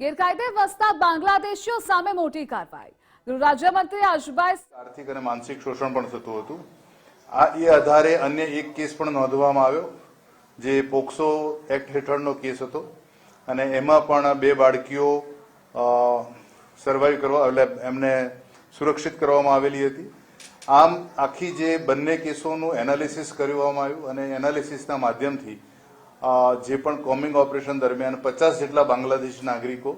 ગેરકાયદે વસતા બાંગ્લાદેશીઓ સામે મોટી કાર્યવાહી. ગૃહ રાજ્યમંત્રી અશભાઈ આર્થિક અને માનસિક શોષણ પણ થતું હતું. એ આધારે અન્ય એક કેસ પણ નોંધવામાં આવ્યો, જે પોક્સો એક્ટ હેઠળનો કેસ હતો અને એમાં પણ 2 બાળકીઓ સર્વાઈવ કરવા એટલે એમને સુરક્ષિત કરવામાં આવેલી હતી. આમ આખી જે બંને કેસોનું એનાલિસિસ કરવામાં આવ્યું અને એનાલિસિસના માધ્યમથી જે પણ કોમિંગ ઓપરેશન દરમિયાન 50 જેટલા બાંગ્લાદેશી નાગરિકો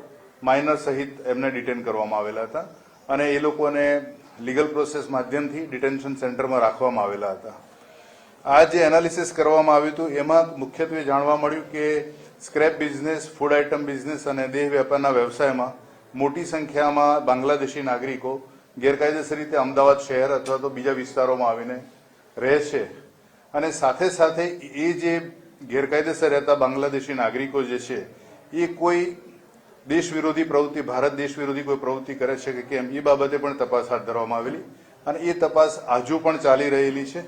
માઇનર સહિત એમને ડિટેન કરવામાં આવેલા હતા અને એ લોકોને લીગલ પ્રોસેસ માધ્યમથી ડિટેન્શન સેન્ટરમાં રાખવામાં આવેલા હતા. આ જે એનાલિસિસ કરવામાં આવ્યું હતું એમાં મુખ્યત્વે જાણવા મળ્યું કે scrap business, food item business અને દેહ વેપારના વ્યવસાયમાં મોટી સંખ્યામાં બાંગ્લાદેશી નાગરિકો ગેરકાયદેસર રીતે અમદાવાદ શહેર અથવા તો બીજા વિસ્તારોમાં આવીને રહે છે અને સાથે સાથે એ જે ગેરકાયદેસર રહેતા બાંગ્લાદેશી નાગરિકો જે છે એ કોઈ દેશ વિરોધી પ્રવૃત્તિ, ભારત દેશ વિરોધી કોઈ પ્રવૃત્તિ કરે છે કે કેમ એ બાબતે પણ તપાસ હાથ ધરવામાં આવેલી અને એ તપાસ હજુ પણ ચાલી રહેલી છે.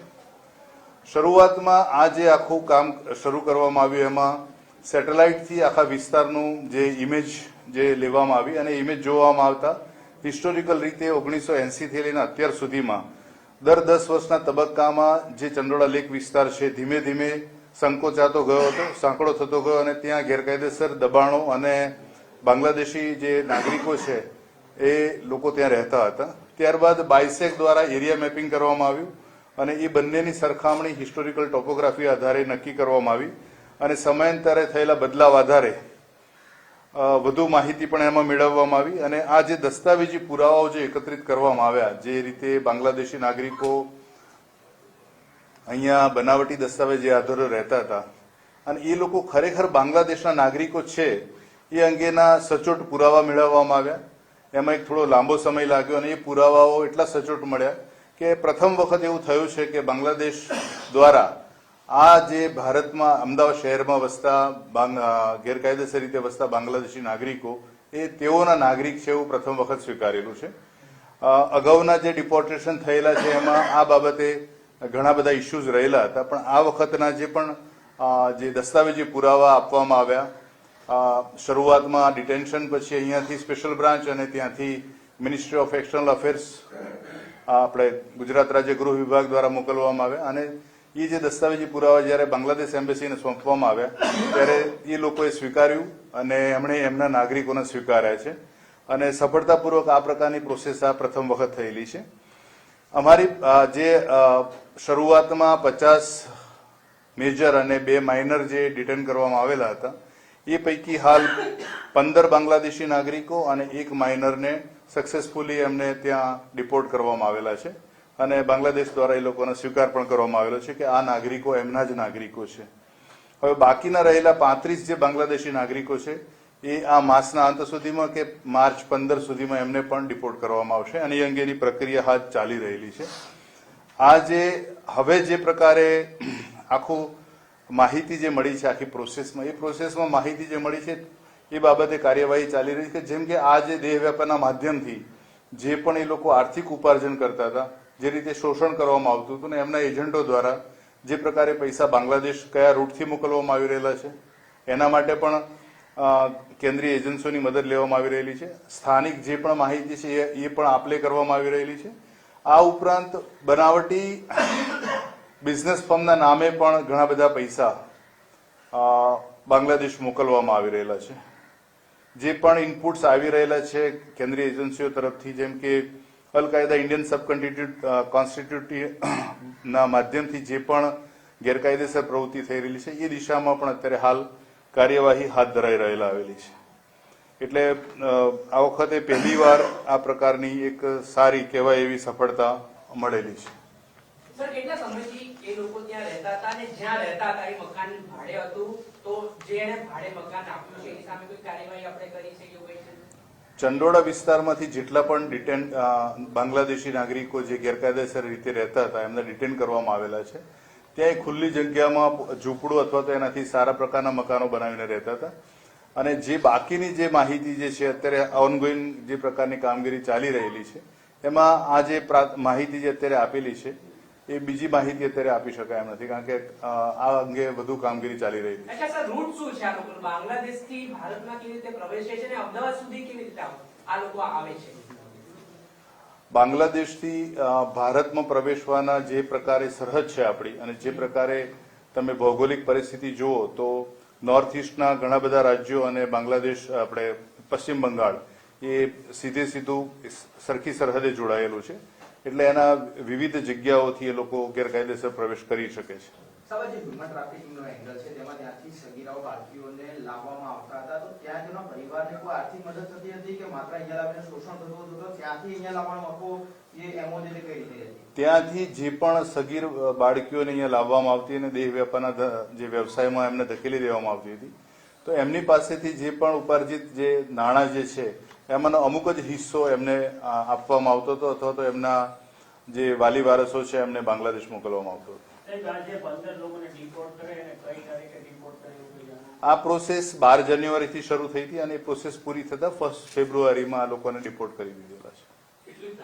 શરૂઆતમાં આ જે આખું કામ શરૂ કરવામાં આવ્યું એમાં સેટેલાઇટથી આખા વિસ્તારનું જે ઇમેજ જે લેવામાં આવી અને ઇમેજ જોવામાં આવતા હિસ્ટોરિકલ રીતે 1980થી લઈને અત્યાર સુધીમાં દર 10 વર્ષના તબક્કામાં જે ચંડોળા લેક વિસ્તાર છે ધીમે ધીમે સંકોચાતો ગયો હતો, સાંકડો થતો ગયો અને ત્યાં ગેરકાયદેસર દબાણો અને બાંગ્લાદેશી જે નાગરિકો છે એ લોકો ત્યાં રહેતા હતા. ત્યારબાદ બાયસેક દ્વારા એરિયા મેપિંગ કરવામાં આવ્યું અને એ બંનેની સરખામણી હિસ્ટોરિકલ ટોપોગ્રાફી આધારે નક્કી કરવામાં આવી અને સમયાંતરે થયેલા બદલાવ આધારે વધુ માહિતી પણ એમાં મેળવવામાં આવી અને આ જે દસ્તાવેજી પુરાવાઓ જે એકત્રિત કરવામાં આવ્યા, જે રીતે બાંગ્લાદેશી નાગરિકો અહીંયા બનાવટી દસ્તાવેજ આધારે રહેતા હતા અને એ લોકો ખરેખર બાંગ્લાદેશના નાગરિકો છે એ અંગેના સચોટ પુરાવા મેળવવામાં આવ્યા. એમાં એક થોડો લાંબો સમય લાગ્યો અને એ પુરાવાઓ એટલા સચોટ મળ્યા કે પ્રથમ વખત એવું થયું છે કે બાંગ્લાદેશ દ્વારા આ જે ભારતમાં અમદાવાદ શહેરમાં વસતા ગેરકાયદેસર રીતે વસતા બાંગ્લાદેશી નાગરિકો એ તેઓના નાગરિક છે એવું પ્રથમ વખત સ્વીકારેલું છે. અગાઉના જે ડિપોર્ટેશન થયેલા છે એમાં આ બાબતે ઘણા બધા ઇસ્યુઝ રહેલા હતા, પણ આ વખતના જે પણ જે દસ્તાવેજી પુરાવા આપવામાં આવ્યા, શરૂઆતમાં ડિટેન્શન પછી અહીંયાથી સ્પેશિયલ બ્રાન્ચ અને ત્યાંથી મિનિસ્ટ્રી ઓફ એક્સટર્નલ અફેર્સ આપણે ગુજરાત રાજ્ય ગૃહ વિભાગ દ્વારા મોકલવામાં આવ્યા અને એ જે દસ્તાવેજી પુરાવા જ્યારે બાંગ્લાદેશ એમ્બેસીને સોંપવામાં આવ્યા ત્યારે એ લોકોએ સ્વીકાર્યું અને એમણે એમના નાગરિકોને સ્વીકાર્યા છે અને સફળતાપૂર્વક આ પ્રકારની પ્રોસેસ આ પ્રથમ વખત થયેલી છે. અમારી જે શરૂઆતમાં 50 મેજર અને 2 માઇનર જે ડિટેન કરવામાં આવેલા હતા એ પૈકી હાલ 15 બાંગ્લાદેશી નાગરિકો અને 1 માઇનરને સક્સેસફુલી એમને ત્યાં ડિપોર્ટ કરવામાં આવેલા છે અને બાંગ્લાદેશ દ્વારા એ લોકોનો સ્વીકાર પણ કરવામાં આવેલો છે કે આ નાગરિકો એમના જ નાગરિકો છે. હવે બાકીના રહેલા 35 જે બાંગ્લાદેશી નાગરિકો છે એ આ માસના અંત સુધીમાં કે માર્ચ 15 સુધીમાં એમને પણ ડિપોર્ટ કરવામાં આવશે અને એ અંગેની પ્રક્રિયા હાથ ચાલી રહેલી છે. આ જે હવે જે પ્રકારે આખું માહિતી જે મળી છે આખી પ્રોસેસમાં, એ પ્રોસેસમાં માહિતી જે મળી છે એ બાબતે કાર્યવાહી ચાલી રહી છે. જેમ કે આ જે દેહ વેપારના માધ્યમથી જે પણ એ લોકો આર્થિક ઉપાર્જન કરતા હતા, જે રીતે શોષણ કરવામાં આવતું હતું ને એમના એજન્ટો દ્વારા જે પ્રકારે પૈસા બાંગ્લાદેશ કયા રૂટથી મોકલવામાં આવી રહેલા છે એના માટે પણ કેન્દ્રીય એજન્સીઓની મદદ લેવામાં આવી રહેલી છે. સ્થાનિક જે પણ માહિતી છે એ પણ આપલે કરવામાં આવી રહેલી છે. આ ઉપરાંત બનાવટી બિઝનેસ ફર્મના નામે પણ ઘણા બધા પૈસા બાંગ્લાદેશ મોકલવામાં આવી રહેલા છે. જે પણ ઇનપુટ્સ આવી રહેલા છે કેન્દ્રીય એજન્સીઓ તરફથી, જેમ કે અલ કાયદા ઇન્ડિયન સબ કોન્સ્ટિટ્યુટના માધ્યમથી જે પણ ગેરકાયદેસર પ્રવૃત્તિ થઈ રહેલી છે એ દિશામાં પણ અત્યારે હાલ કાર્યવાહી હાથ ધરાઈ રહેલા આવેલી છે. એટલે આ વખતે પહેલીવાર આ પ્રકારની એક સારી કહેવાય એવી સફળતા મળેલી છે. સર, કેટલા સમયથી એ લોકો ત્યાં રહેતા હતા અને જ્યાં રહેતા હતા એ મકાન ભાડે હતું, તો જેણે ભાડે મકાન આપ્યું છે એની સામે કોઈ કાર્યવાહી આપણે કરી છે કે કોઈ છે? ચંડોળા વિસ્તારમાંથી જેટલા પણ ડિટેન બાંગ્લાદેશી નાગરિકો જે ગેરકાયદેસર રીતે રહેતા હતા એમને ડિટેન કરવામાં આવેલા છે. ત્યાં એક ખુલ્લી જગ્યામાં ઝૂંપડું અથવા તો એનાથી સારા પ્રકારના મકાનો બનાવીને રહેતા હતા અને જે બાકીની જે માહિતી જે છે અત્યારે ઓનગોઈંગ જે પ્રકારની કામગીરી ચાલી રહેલી છે એમાં આ જે માહિતી જે અત્યારે આપેલી છે એ બીજી માહિતી અત્યારે આપી શકાય એમ નથી, કારણ કે આ અંગે વધુ કામગીરી ચાલી રહી છે. અચ્છા સર, રૂટ શું છે આ લોકો? બાંગ્લાદેશથી ભારતમાં કેવી રીતે પ્રવેશે છે અને અમદાવાદ સુધી કેવી રીતે આ લોકો આવે છે? બાંગ્લાદેશથી ભારતમાં પ્રવેશવાના જે પ્રકારે સરહદ છે આપણી, અને જે પ્રકારે તમે ભૌગોલિક પરિસ્થિતિ જુઓ તો નોર્થ ઇસ્ટના ઘણા બધા રાજ્યો અને બાંગ્લાદેશ, આપણે પશ્ચિમ બંગાળ, એ સીધું સરખી સરહદે જોડાયેલું છે, એટલે એના વિવિધ જગ્યાઓથી એ લોકો ગેરકાયદેસર પ્રવેશ કરી શકે છે. સાહેબ, જે હ્યુમન ટ્રાફિકિંગનો એંગલ છે તેમાં ત્યાંથી સગીરાઓ બાળકીઓને લાવવામાં આવતા હતા, તો ત્યાં તેના પરિવારને કોઈ આર્થિક મદદ થતી હતી કે માત્ર અહીંયા લાવીને શોષણ થતું હતું, તો ત્યાંથી અહીંયા લાવવાનું આખું એ એમઓજી કઈ રીતે હતી? ત્યાંથી જે પણ સગીર બાળકીઓને અહીંયા લાવવામાં આવતી અને દેહ વેપારના જે વ્યવસાયમાં એમને ધકેલી દેવામાં આવતી હતી, તો એમની પાસેથી જે પણ ઉપાર્જિત જે નાણાં જે છે એમાંનો અમુક જ હિસ્સો એમને આપવામાં આવતો હતો, અથવા તો એમના જે વાલી વારસો છે એમને બાંગ્લાદેશ મોકલવામાં આવતો હતો. આ પ્રોસેસ 12 જાન્યુઆરીથી શરૂ થઈ હતી અને એ પ્રોસેસ પૂરી થતા 1 ફેબ્રુઆરીમાં આ લોકોને ડિપોર્ટ કરી દીધેલા છે. કેટલીક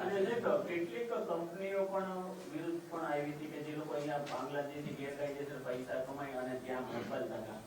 કંપનીઓ પણ વિરુદ્ધ પણ આવી હતી કે જે લોકો અહીંયા બાંગ્લાદેશથી ગેરકાયદેસર પૈસા કમાય અને ત્યાં મોકલતા હતા.